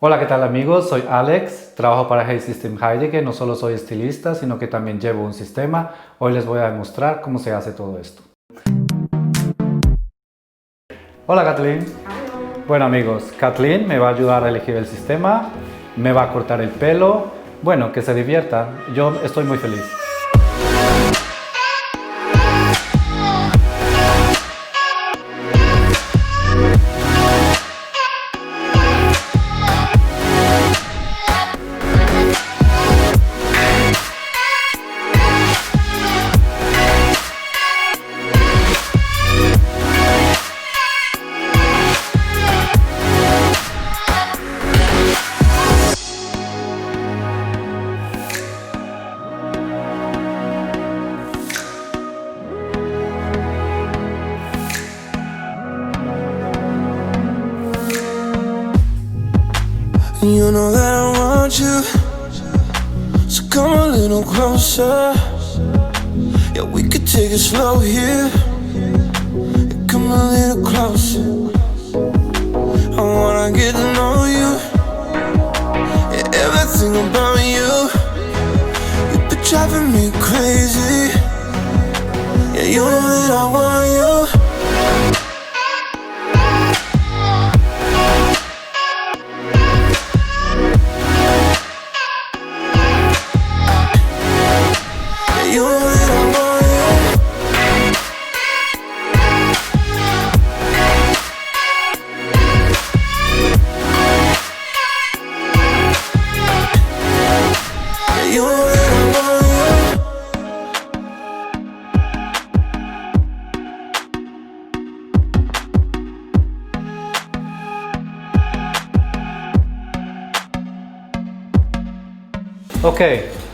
Hola, ¿qué tal amigos? Soy Alex, trabajo para Hey System Heidegger. No solo soy estilista, sino que también llevo un sistema. Hoy les voy a demostrar cómo se hace todo esto. Hola Kathleen. Bueno amigos, Kathleen me va a ayudar a elegir el sistema, me va a cortar el pelo. Bueno, que se divierta, yo estoy muy feliz. You know that I want you, so come a little closer. Yeah, we could take it slow here. Yeah, come a little closer. I wanna get to know you. Yeah, everything about you. You've been driving me crazy. Yeah, you know that I want you. Ok,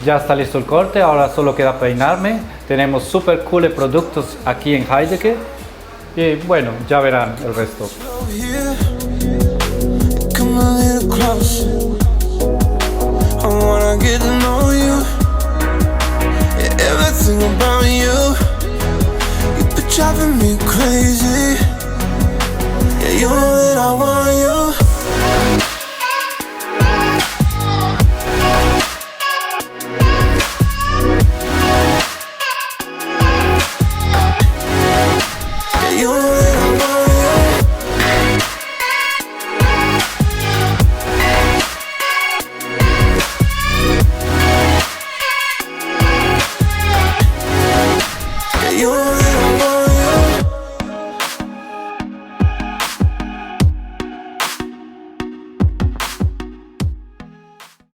ya está listo el corte, ahora solo queda peinarme. Tenemos super cool productos aquí en Heidegger. Y bueno, ya verán el resto. Driving me crazy.